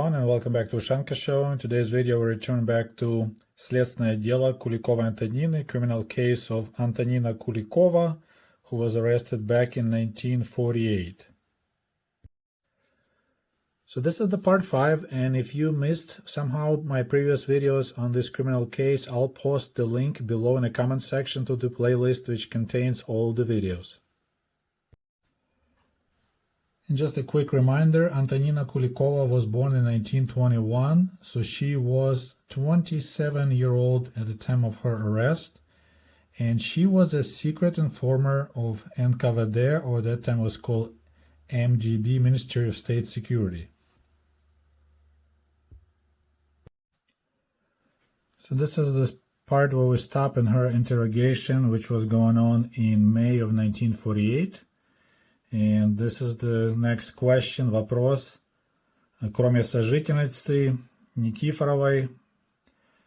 everyone, and welcome back to Ushanka Show. In today's video, we return back to Следственное дело Kulikovой Antoniny, criminal case of Antonina Kulikova, who was arrested back in 1948. So this is the part 5, and if you missed somehow my previous videos on this criminal case, I'll post the link below in the comment section to the playlist which contains all the videos. And just a quick reminder, Antonina Kulikova was born in 1921, so she was 27-year-old at the time of her arrest, and she was a secret informer of NKVD, or at that time was called MGB, Ministry of State Security. So this is the part where we stop in her interrogation, which was going on in May of 1948. And this is the next question, вопрос. Кроме сожительницы Никифоровой,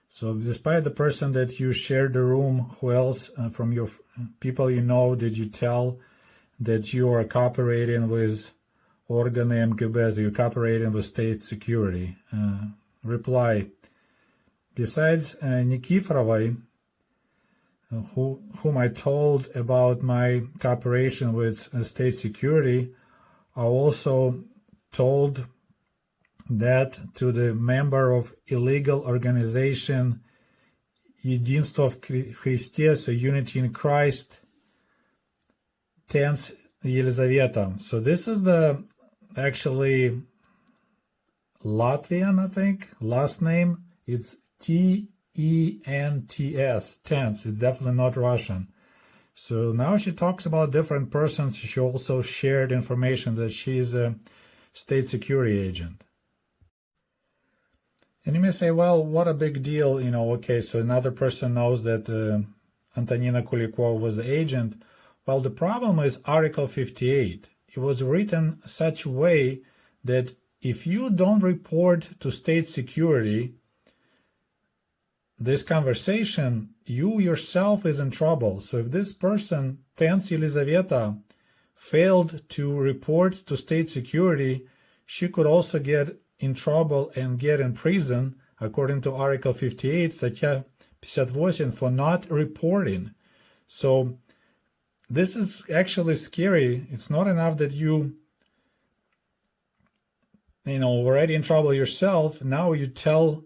so despite the person that you shared the room, who else from your people you know did you tell that you are cooperating with органы MGB, you're cooperating with state security? Reply, besides Nikiforovai, whom I told about my cooperation with state security, I also told that to the member of illegal organization Единство в Христе, so Unity in Christ, Tenth Елизавета. So this is the actually Latvian, I think, last name. It's T-E-N-T-S, tense. It's definitely not Russian. So now she talks about different persons. She also shared information that she is a state security agent. And you may say, well, what a big deal, you know, okay, so another person knows that Antonina Kulikova was the agent. Well, the problem is Article 58. It was written such a way that if you don't report to state security this conversation, you yourself is in trouble. So if this person, Tenth Елизавета, failed to report to state security, she could also get in trouble and get in prison, according to Article 58, статья 58, for not reporting. So this is actually scary. It's not enough that you already in trouble yourself. Now you tell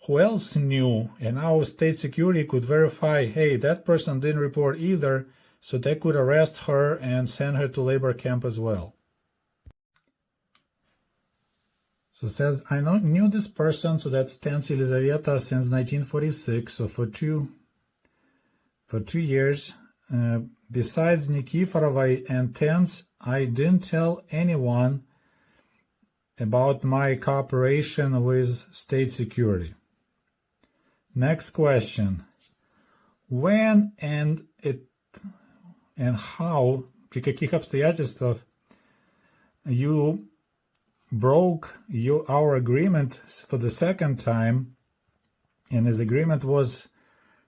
who else knew, and now state security could verify, hey, that person didn't report either, so they could arrest her and send her to labor camp as well. So it says, I knew this person, so that's Tenth Елизавета, since 1946, so for two years. Besides Nikiforovai and Tenth, I didn't tell anyone about my cooperation with state security. Next question. When and how, при каких обстоятельствах you broke our agreement for the second time, and this agreement was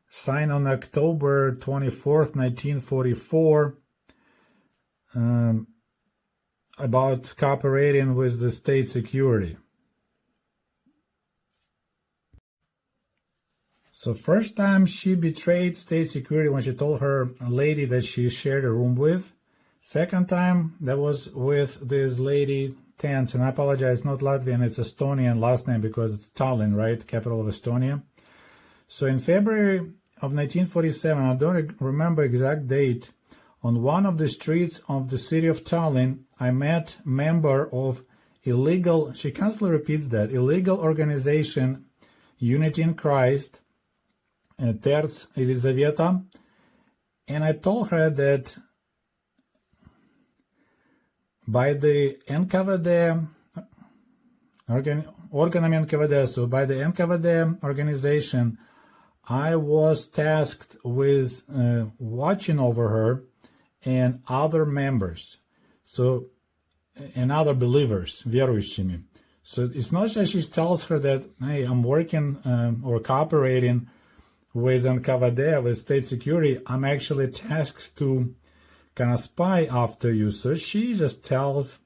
signed on October 24th, 1944, about cooperating with the state security. So first time she betrayed state security when she told her lady that she shared a room with. Second time, that was with this lady, Tenth, and I apologize, not Latvian, it's Estonian last name because it's Tallinn, right, capital of Estonia. So in February of 1947, I don't remember exact date, on one of the streets of the city of Tallinn, I met member of illegal, she constantly repeats that, illegal organization Unity in Christ, Tenth Елизавета, and I told her that by the NKVD, органами NKVD, so by the NKVD organization, I was tasked with watching over her and other members, so and other believers, верующими. So it's not that she tells her that, hey, I'm working or cooperating with NKVD, with state security, I'm actually tasked to kind of spy after you. So she just tells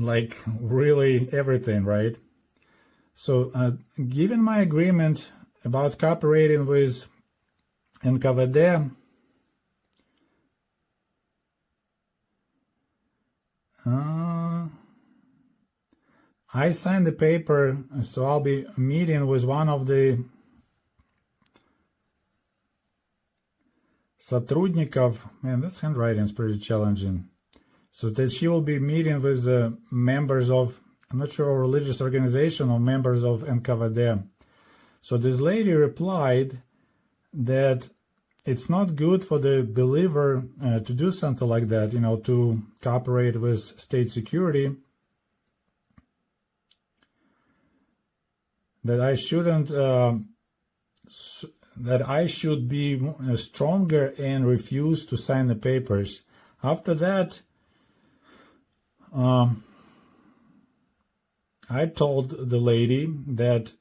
like really everything, right? So, given my agreement about cooperating with NKVD, I signed the paper, so I'll be meeting with one of the сотрудников. Man, this handwriting is pretty challenging. So that she will be meeting with the members of, I'm not sure, a religious organization or members of NKVD. So this lady replied that it's not good for the believer to do something like that, to cooperate with state security, that I shouldn't, that I should be stronger and refuse to sign the papers. After that, I told the lady that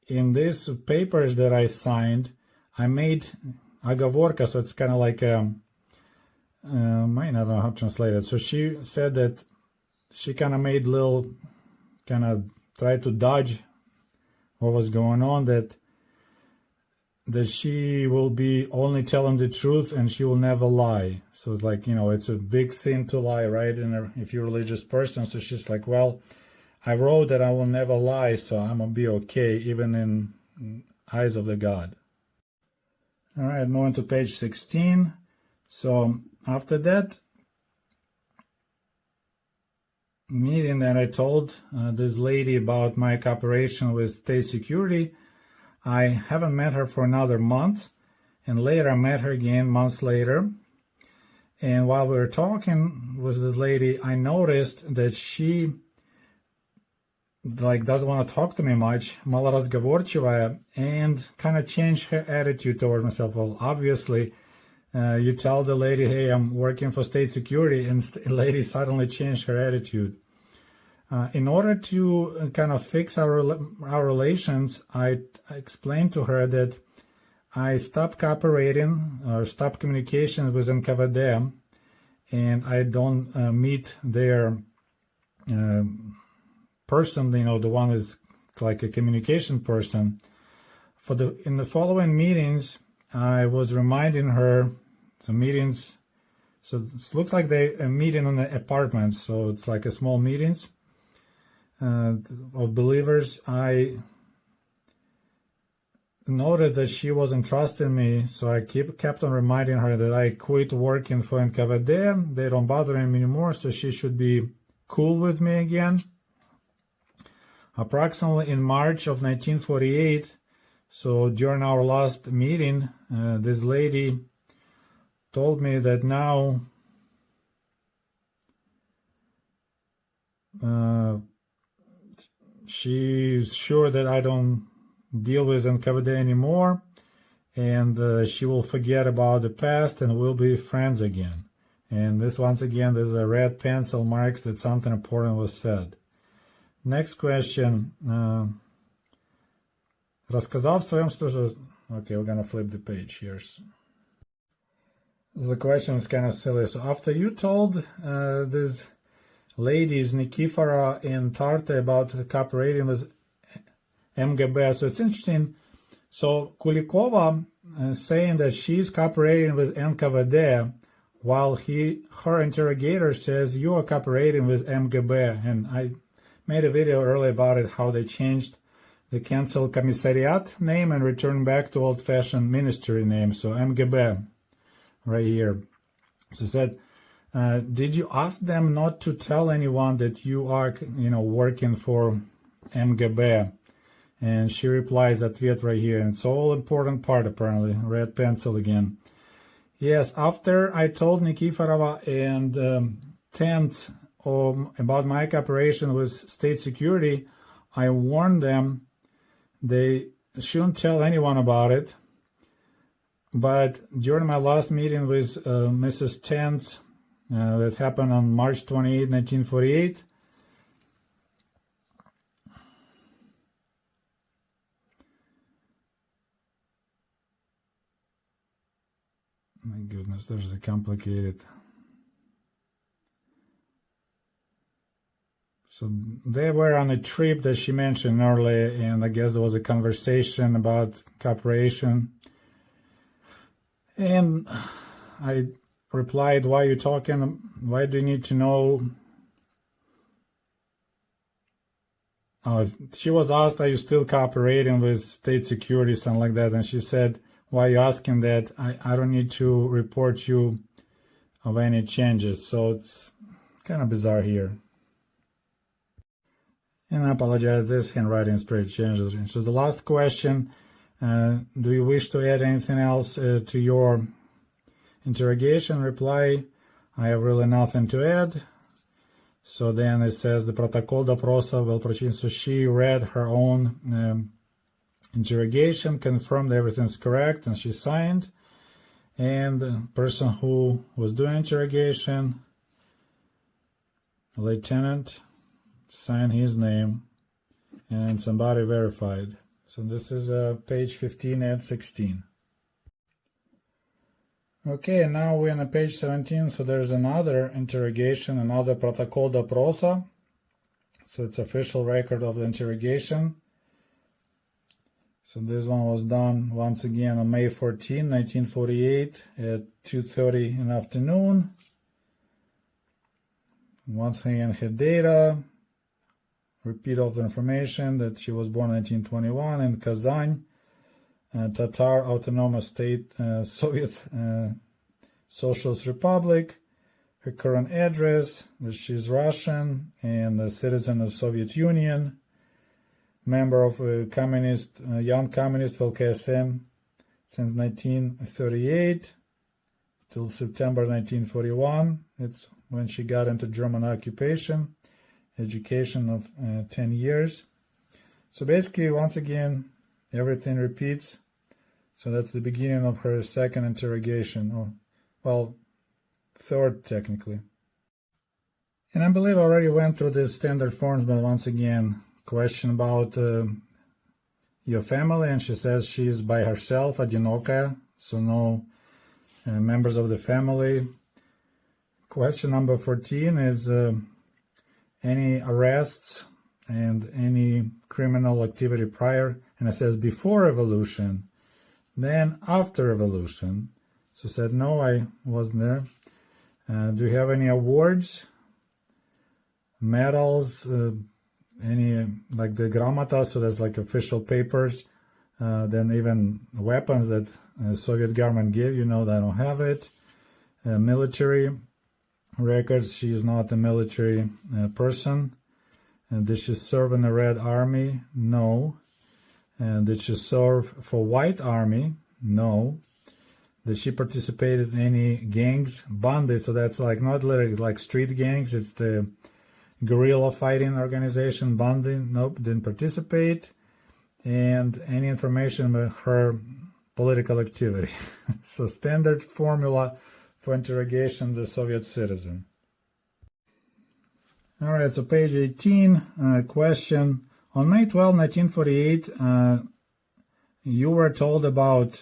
in these papers that I signed, I made оговорка, so it's kind of like I don't know how to translate it. So she said that she kind of made tried to dodge what was going on, that she will be only telling the truth and she will never lie. So like, it's a big sin to lie, right? If you're a religious person. So she's like, well, I wrote that I will never lie, so I'm gonna be okay, even in eyes of the God. All right, moving to page 16. So after that meeting that I told this lady about my cooperation with state security, I haven't met her for another month, and later I met her again months later. And while we were talking with this lady, I noticed that she doesn't want to talk to me much, малоразговорчивая, and kind of changed her attitude towards myself. Well, obviously, you tell the lady, hey, I'm working for state security, and the lady suddenly changed her attitude. In order to kind of fix our relations, I explained to her that I stopped cooperating or stopped communication with NKVD, and I don't meet their person, the one is like a communication person. In the following meetings, I was reminding her the meetings. So it looks like they meet in the apartments. So it's like a small meetings of believers. I noticed that she wasn't trusting me, so I kept on reminding her that I quit working for NKVD. They don't bother me anymore, so she should be cool with me again. Approximately in March of 1948, so during our last meeting, this lady told me that now she's sure that I don't deal with NKVD anymore, and she will forget about the past and we'll be friends again. And this, once again, there's a red pencil marks that something important was said. Next question. Рассказав своем служении. Okay, we're gonna flip the page here. The question is kind of silly. So after you told these ladies, Nikifora and Tarte, about cooperating with MGB, so it's interesting. So Kulikova saying that she's cooperating with NKVD, while her interrogator says you are cooperating with MGB. And I made a video earlier about it, how they changed the cancel commissariat name and returned back to old-fashioned ministry name. So MGB, right here. So said, did you ask them not to tell anyone that you are, working for MGB? And she replies, ответ right here. And it's all important part, apparently. Red pencil again. Yes, after I told Nikiforova and Tent about my cooperation with state security, I warned them they shouldn't tell anyone about it. But during my last meeting with Mrs. Tent, that happened on March 28, 1948, my goodness, there's a complicated. So they were on a trip that she mentioned earlier, and I guess there was a conversation about cooperation. And I replied, why are you talking? Why do you need to know? She was asked, are you still cooperating with state security, something like that? And she said, why are you asking that? I don't need to report you of any changes. So it's kind of bizarre here. And I apologize, this handwriting is pretty changed. So the last question, do you wish to add anything else to your interrogation? Reply, I have really nothing to add. So then it says the protocol допроса will прочитан. So she read her own interrogation, confirmed everything's correct, and she signed. And the person who was doing interrogation, lieutenant, signed his name, and somebody verified. So this is page 15 and 16. Okay, now we're on page 17, so there's another interrogation, another protocol допроса. So it's official record of the interrogation. So this one was done once again on May 14, 1948 at 2:30 in the afternoon. Once again, her data, repeat of the information that she was born in 1921 in Kazan, Tatar Autonomous State, Soviet Socialist Republic, her current address, that she's Russian and a citizen of Soviet Union, member of a communist, Young Communist VKSM since 1938 till September 1941. It's when she got into German occupation, education of 10 years. So basically, once again, everything repeats. So that's the beginning of her second interrogation, or, well, third technically. And I believe I already went through the standard forms, but once again, question about your family, and she says she's by herself, одинокая, so no members of the family. Question number 14 is any arrests and any criminal activity prior, and it says before revolution, then after revolution. So said no, I wasn't there. Do you have any awards, medals, any like the gramota, so that's like official papers, then even weapons that Soviet government gave, you know, they don't have it. Military records, she is not a military person. And did she serve in the Red Army? No. And did she serve for White Army? No. Did she participate in any gangs? Bandy, so that's like not literally like street gangs, it's the guerrilla fighting organization, Bandy. Nope, didn't participate. And any information about her political activity. So standard formula for interrogation the Soviet citizen. All right, so page 18, question. On May 12, 1948, you were told about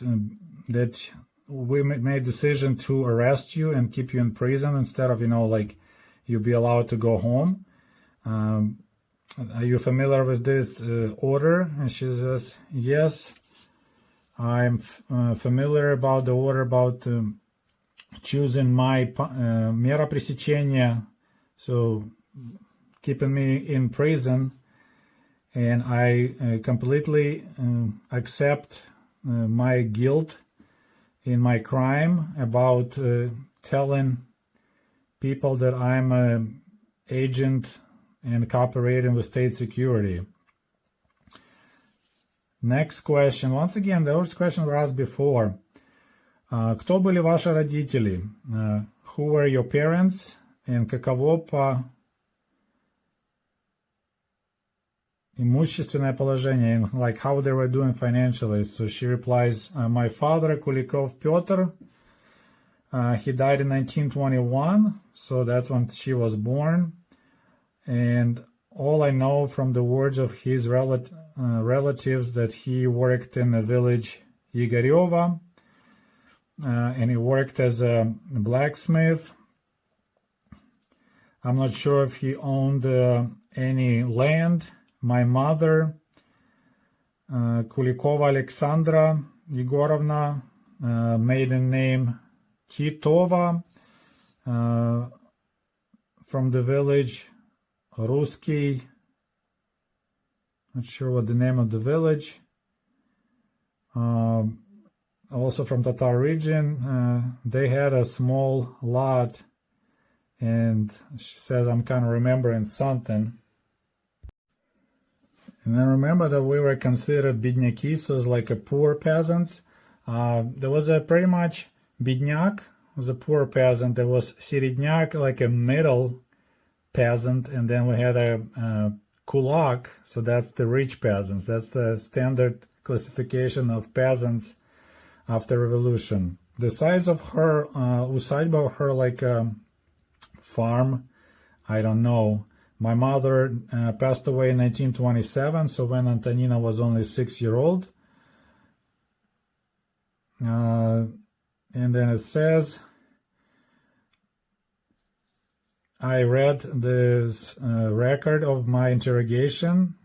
that we made decision to arrest you and keep you in prison instead of, you know, like you be allowed to go home. Are you familiar with this order? And she says, yes, I'm familiar about the order about choosing my мера пресечения, so keeping me in prison, and I completely accept my guilt in my crime about telling people that I'm an agent and cooperating with state security. Next question. Once again, those questions were asked before. Кто были ваши родители? Who were your parents? And каково по имущественное положение? And like how they were doing financially. So she replies, my father, Kulikov Pyotr, he died in 1921. So that's when she was born. And all I know from the words of his relatives that he worked in the village Igoreva, and he worked as a blacksmith. I'm not sure if he owned any land. My mother, Kulikova Alexandra Yegorovna, maiden name Titova, from the village Ruski, not sure what the name of the village, also from Tatar region. They had a small lot, and she says, I'm kind of remembering something. And I remember that we were considered bidnyaki, so it's like a poor peasants. There was a pretty much bidnyak, was a poor peasant. There was serednyak, like a middle peasant, and then we had a kulak, so that's the rich peasants. That's the standard classification of peasants after revolution. The size of her usadьба, her like a farm, I don't know. My mother passed away in 1927, so when Antonina was only 6-year-old. And then it says, I read this record of my interrogation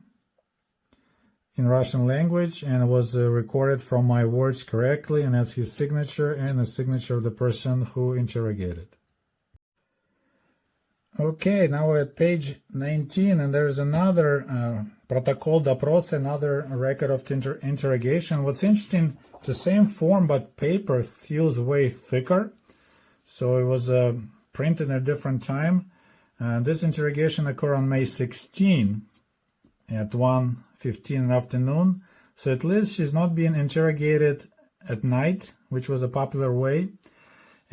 in Russian language, and it was recorded from my words correctly, and that's his signature and the signature of the person who interrogated. Okay, now we're at page 19, and there's another protocol допрос, another record of interrogation. What's interesting, it's the same form, but paper feels way thicker. So it was printed at a different time. This interrogation occurred on May 16 at 1:15 in the afternoon. So at least she's not being interrogated at night, which was a popular way.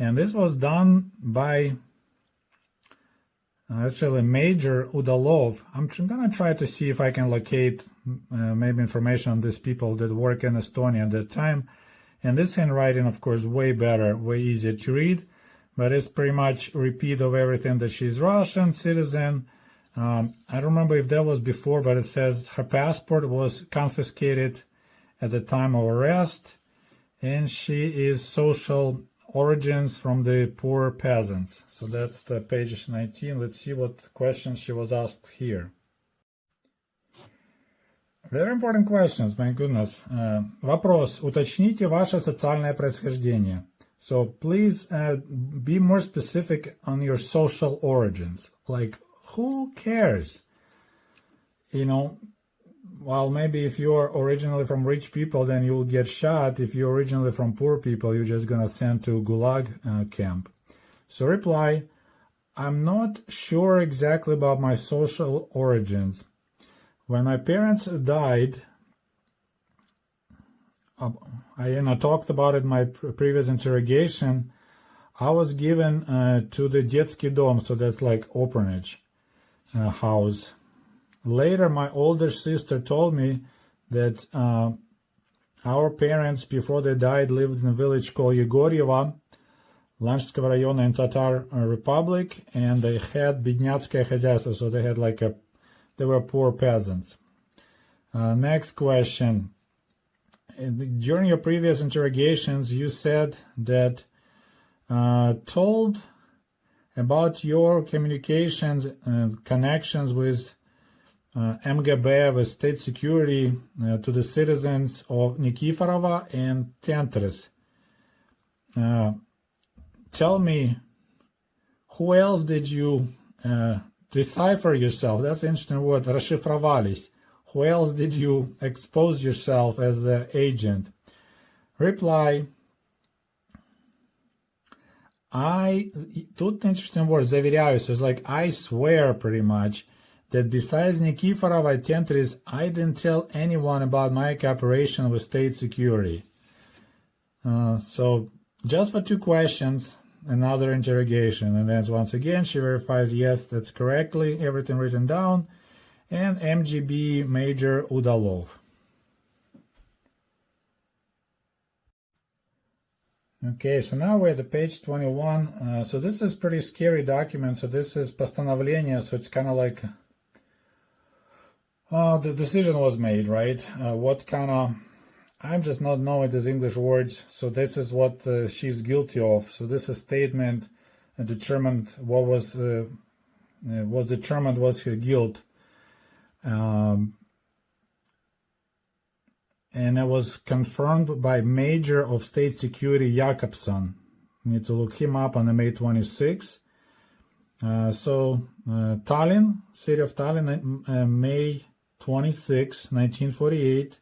And this was done by actually Major Udalov. I'm gonna try to see if I can locate maybe information on these people that work in Estonia at that time. And this handwriting, of course, way better, way easier to read, but it's pretty much a repeat of everything that she's Russian citizen. I don't remember if that was before, but it says her passport was confiscated at the time of arrest, and she is social origins from the poor peasants. So that's the page 19. Let's see what questions she was asked here. Very important questions, my goodness. Вопрос. Уточните ваше социальное происхождение. So please be more specific on your social origins. Like, who cares? You know, well, maybe if you're originally from rich people, then you'll get shot. If you're originally from poor people, you're just going to send to Gulag camp. So reply, I'm not sure exactly about my social origins. When my parents died, I talked about it in my previous interrogation, I was given to the детский дом, so that's like orphanage house. Later, my older sister told me that our parents, before they died, lived in a village called Yegoryevo, Lanchskого rayona in Tatar Republic, and they had бедняцкое хозяйство, so they had like they were poor peasants. Next question. During your previous interrogations, you said that told about your communications and connections with MGB, with state security, to the citizens of Nikiforova and Tentris. Tell me, who else did you decipher yourself? That's an interesting word, расшифровались. Who else did you expose yourself as the agent? Reply, тут interesting word, заверяю, so it's like I swear pretty much that besides Nikiforov and Tentris, I didn't tell anyone about my cooperation with state security. So just for 2 questions, another interrogation, and then once again she verifies yes, that's correctly everything written down, and MGB Major Udalov. Okay, so now we're at page 21. So this is pretty scary document. So this is постановление, so it's kind of like the decision was made, right? What kind of, I'm just not knowing these English words, so this is what she's guilty of. So this is statement determined what was determined was her guilt. and it was confirmed by Major of State Security Jakobson. You need to look him up on the May 26. Tallinn, city of Tallinn, May 26, 1948.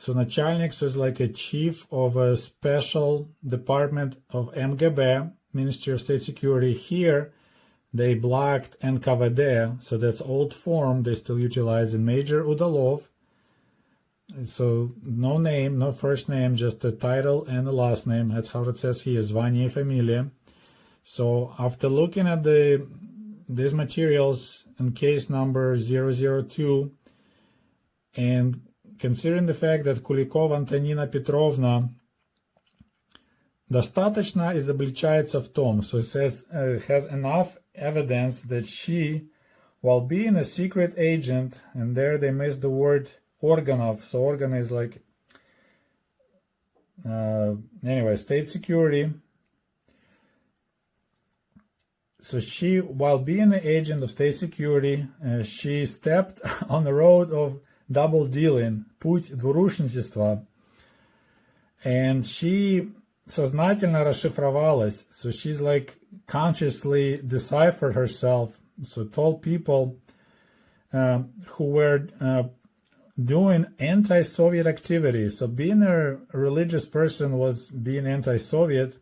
Начальник, so it's like a chief of a special department of MGB, Ministry of State Security. Here, they blocked NKVD, so that's old form they still utilize in Major Udalov. So no name, no first name, just the title and the last name. That's how it says here, звание и familia. So after looking at these materials in case number 002 and considering the fact that Kulikova Антонина Петровна достаточно изобличается в том, so it says has enough evidence that she, while being a secret agent, and there they missed the word organov, so organ is like, anyway, state security. So she, while being an agent of state security, she stepped on the road of double dealing, путь двурушничества, and she сознательно расшифровалась, so she's like consciously deciphered herself, so told people who were doing anti-Soviet activity. So being a religious person was being anti-Soviet.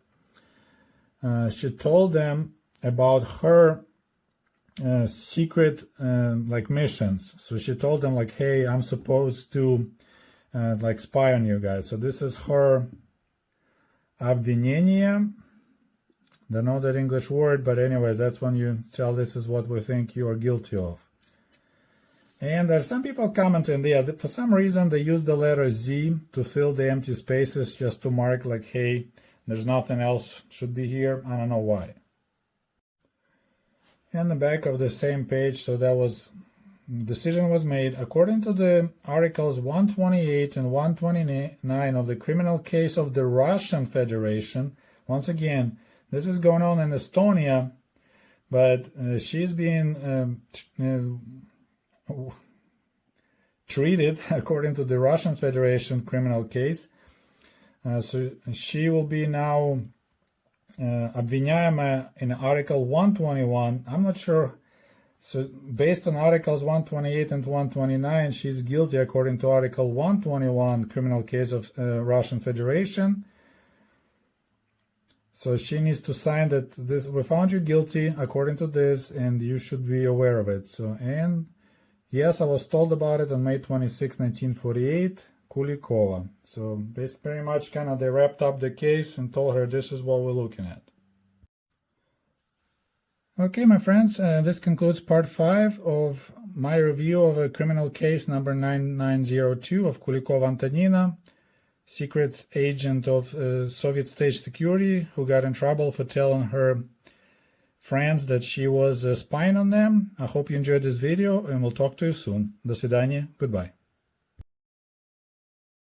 She told them about her secret like missions. So she told them like, hey, I'm supposed to like spy on you guys. So this is her обвинение. Don't know that English word, but anyways, that's when you tell this is what we think you are guilty of. And there's some people commenting there, for some reason they use the letter Z to fill the empty spaces, just to mark like, hey, there's nothing else should be here. I don't know why. And the back of the same page, so that was, decision was made according to the articles 128 and 129 of the criminal case of the Russian Federation. Once again, this is going on in Estonia, but she's being treated according to the Russian Federation criminal case. So she will be now обвиняемая in Article 121. I'm not sure. So based on Articles 128 and 129, she's guilty according to Article 121, criminal case of Russian Federation. So she needs to sign that this, we found you guilty according to this, and you should be aware of it. So, and yes, I was told about it on May 26, 1948, Kulikova. So this pretty much kind of, they wrapped up the case and told her this is what we're looking at. Okay, my friends, this concludes part 5 of my review of a criminal case number 9902 of Kulikova Antonina, secret agent of Soviet state security who got in trouble for telling her friends that she was spying on them. I hope you enjoyed this video, and we'll talk to you soon. До свидания. Goodbye.